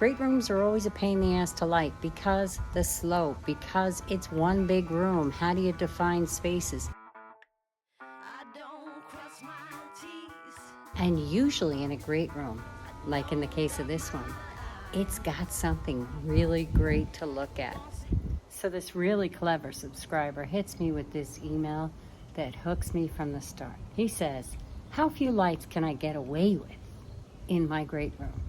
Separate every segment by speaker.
Speaker 1: Great rooms are always a pain in the ass to light because the slope, because it's one big room. How do you define spaces? And usually in a great room, like in the case of this one, it's got something really great to look at. So this really clever subscriber hits me with this email that hooks me from the start. He says, "How few lights can I get away with in my great room?"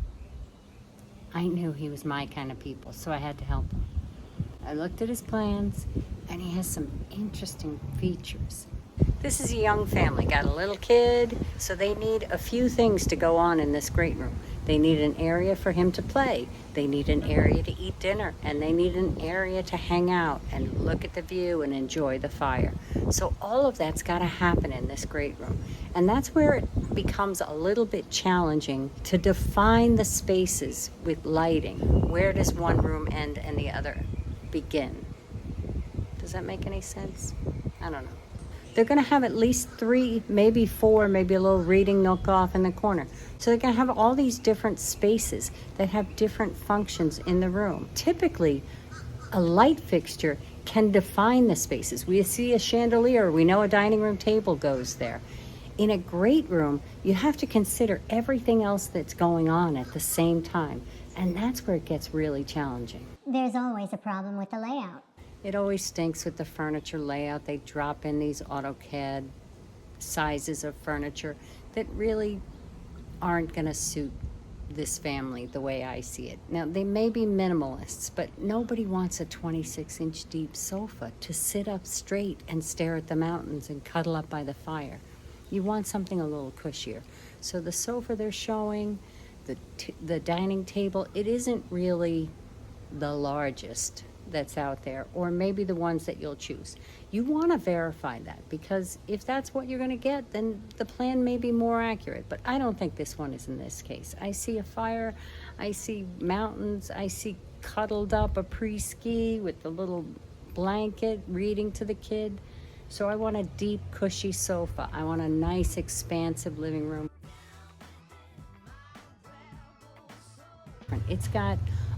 Speaker 1: I knew he was my kind of people, so I had to help him. I looked at his plans, and he has some interesting features. This is a young family, got a little kid, so they need a few things to go on in this great room. They need an area for him to play. They need an area to eat dinner, and they need an area to hang out and look at the view and enjoy the fire. So all of that's got to happen in this great room. And that's where it becomes a little bit challenging to define the spaces with lighting. Where does one room end and the other begin? Does that make any sense? I don't know. They're going to have at least 3, maybe 4, maybe a little reading nook off in the corner. So they're going to have all these different spaces that have different functions in the room. Typically, a light fixture can define the spaces. We see a chandelier, we know a dining room table goes there. In a great room, you have to consider everything else that's going on at the same time. And that's where it gets really challenging.
Speaker 2: There's always a problem with the layout.
Speaker 1: It always stinks with the furniture layout. They drop in these AutoCAD sizes of furniture that really aren't going to suit this family the way I see it. Now, they may be minimalists, but nobody wants a 26-inch deep sofa to sit up straight and stare at the mountains and cuddle up by the fire. You want something a little cushier. So the sofa they're showing, the dining table, it isn't really the largest that's out there, or maybe the ones that you'll choose. You want to verify that, because if that's what you're going to get, then the plan may be more accurate. But I don't think this one is in this case. I see a fire, I see mountains, I see cuddled up a pre-ski with the little blanket reading to the kid. So I want a deep, cushy sofa. I want a nice, expansive living room. It's got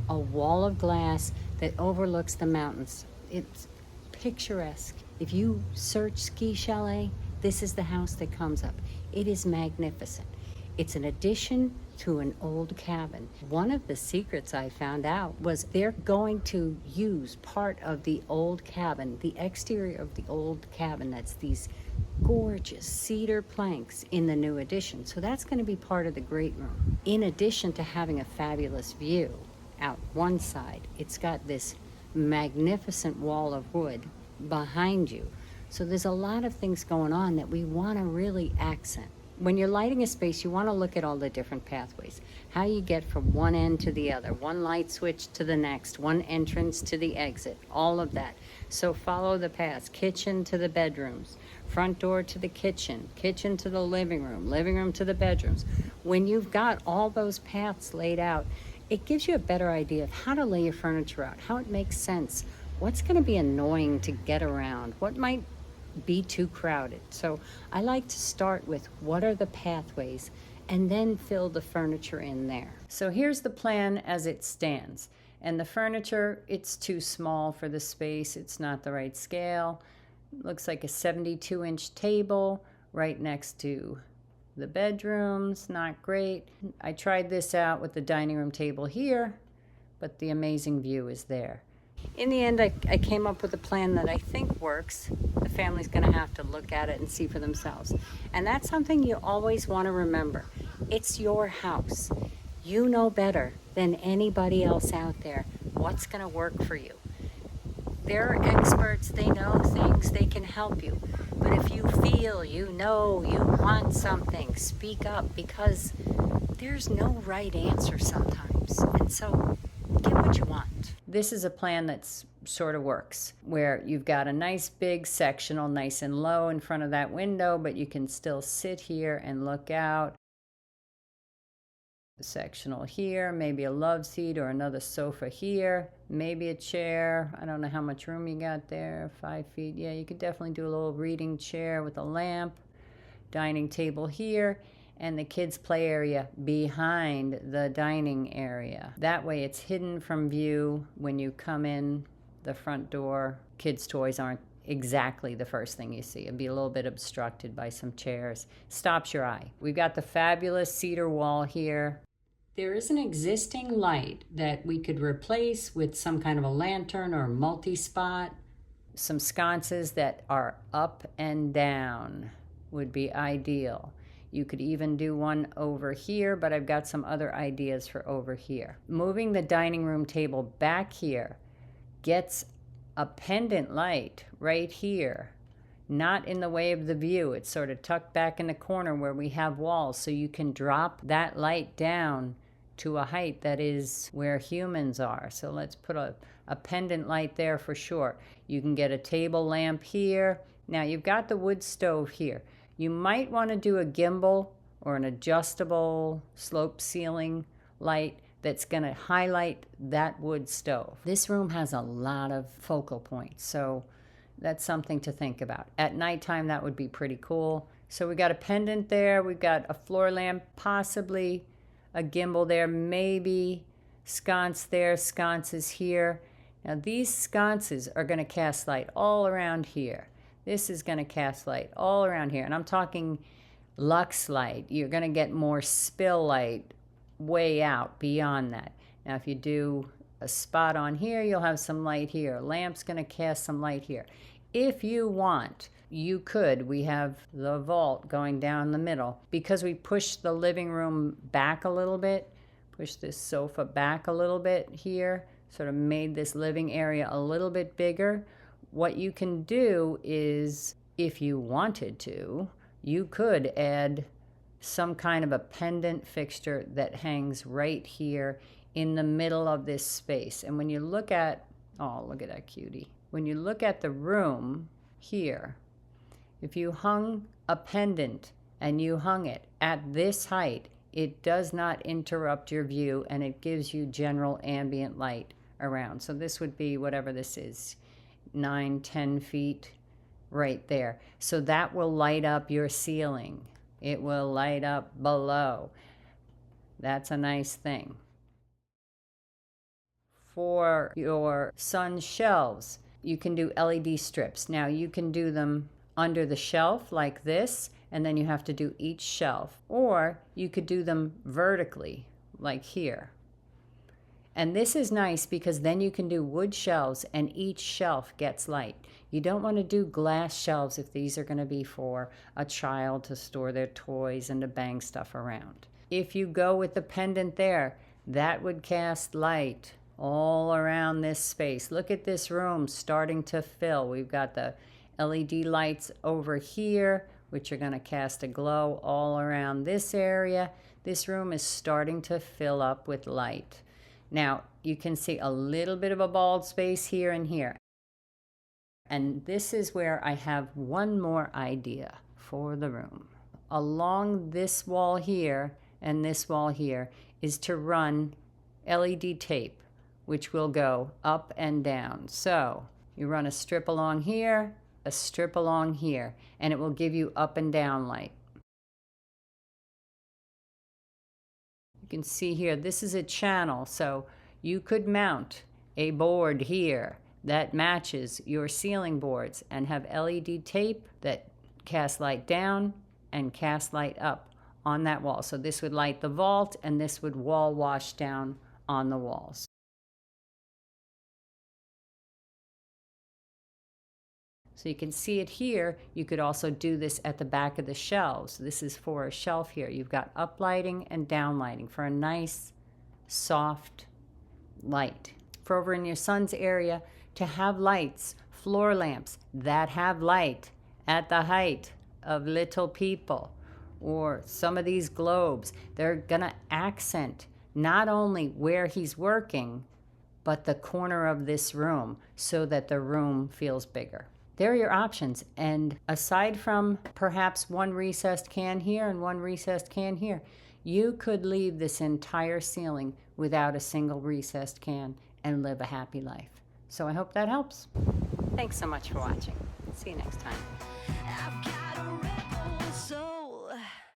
Speaker 1: a wall of glass that overlooks the mountains. It's picturesque. If you search ski chalet, this is the house that comes up. It is magnificent. It's an addition to an old cabin. One of the secrets I found out was they're going to use part of the old cabin, the exterior of the old cabin. That's these gorgeous cedar planks in the new addition. So that's going to be part of the great room. In addition to having a fabulous view out one side, it's got this magnificent wall of wood behind you. So there's a lot of things going on that we want to really accent. When you're lighting a space, you want to look at all the different pathways. How you get from one end to the other, one light switch to the next, one entrance to the exit, all of that. So follow the paths, kitchen to the bedrooms, front door to the kitchen, kitchen to the living room to the bedrooms. When you've got all those paths laid out, it gives you a better idea of how to lay your furniture out, how it makes sense, what's going to be annoying to get around, what might be too crowded. So I like to start with what are the pathways and then fill the furniture in there. So here's the plan as it stands. And the furniture, it's too small for the space. It's not the right scale. Looks like a 72-inch table right next to the bedrooms. Not great. I tried this out with the dining room table here, but the amazing view is there. In the end, I came up with a plan that I think works. The family's going to have to look at it and see for themselves. And that's something you always want to remember. It's your house. You know better than anybody else out there what's going to work for you. They're experts. They know things. They can help you. But if you feel, you know, you want something, speak up, because there's no right answer sometimes. And so get what you want. This is a plan that's sort of works, where you've got a nice big sectional, nice and low in front of that window, but you can still sit here and look out. The sectional here, maybe a love seat or another sofa here, maybe a chair. I don't know how much room you got there, 5 feet. Yeah, you could definitely do a little reading chair with a lamp. Dining table here. and the kids' play area behind the dining area. That way it's hidden from view when you come in the front door. Kids' toys aren't exactly the first thing you see. It'd be a little bit obstructed by some chairs. Stops your eye. We've got the fabulous cedar wall here. There is an existing light that we could replace with some kind of a lantern or multi-spot. Some sconces that are up and down would be ideal. You could even do one over here, but I've got some other ideas for over here. Moving the dining room table back here gets a pendant light right here, not in the way of the view. It's sort of tucked back in the corner where we have walls, so you can drop that light down to a height that is where humans are. So let's put a pendant light there for sure. You can get a table lamp here. Now you've got the wood stove here. You might want to do a gimbal or an adjustable slope ceiling light that's going to highlight that wood stove. This room has a lot of focal points, so that's something to think about. At nighttime, that would be pretty cool. So we got a pendant there. We've got a floor lamp, possibly a gimbal there, maybe sconce there, sconces here. Now these sconces are going to cast light all around here. This is going to cast light all around here. And I'm talking lux light. You're going to get more spill light way out beyond that. Now if you do a spot on here, you'll have some light here. Lamp's going to cast some light here. If you want, you could. We have the vault going down the middle. Because we pushed the living room back a little bit, push this sofa back a little bit here, sort of made this living area a little bit bigger. What you can do is, if you wanted to, you could add some kind of a pendant fixture that hangs right here in the middle of this space. And when you look at, oh, look at that cutie. When you look at the room here, if you hung a pendant and you hung it at this height, it does not interrupt your view and it gives you general ambient light around. So this would be whatever this is, 9-10 feet right there. So that will light up your ceiling. It will light up below. That's a nice thing. For your son's shelves, you can do LED strips. Now you can do them under the shelf like this, and then you have to do each shelf. Or you could do them vertically, like here. And this is nice because then you can do wood shelves and each shelf gets light. You don't want to do glass shelves if these are going to be for a child to store their toys and to bang stuff around. If you go with the pendant there, that would cast light all around this space. Look at this room starting to fill. We've got the LED lights over here, which are going to cast a glow all around this area. This room is starting to fill up with light. Now, you can see a little bit of a bald space here and here. And this is where I have one more idea for the room. Along this wall here and this wall here is to run LED tape, which will go up and down. So you run a strip along here, a strip along here, and it will give you up and down light. You can see here, this is a channel, so you could mount a board here that matches your ceiling boards and have LED tape that casts light down and casts light up on that wall. So this would light the vault and this would wall wash down on the walls. So you can see it here. You could also do this at the back of the shelves. This is for a shelf here. You've got up lighting and down lighting for a nice, soft light. For over in your son's area, to have lights, floor lamps that have light at the height of little people, or some of these globes, they're gonna accent not only where he's working, but the corner of this room so that the room feels bigger. There are your options, and aside from perhaps one recessed can here and one recessed can here, you could leave this entire ceiling without a single recessed can and live a happy life. So I hope that helps. Thanks so much for watching. See you next time.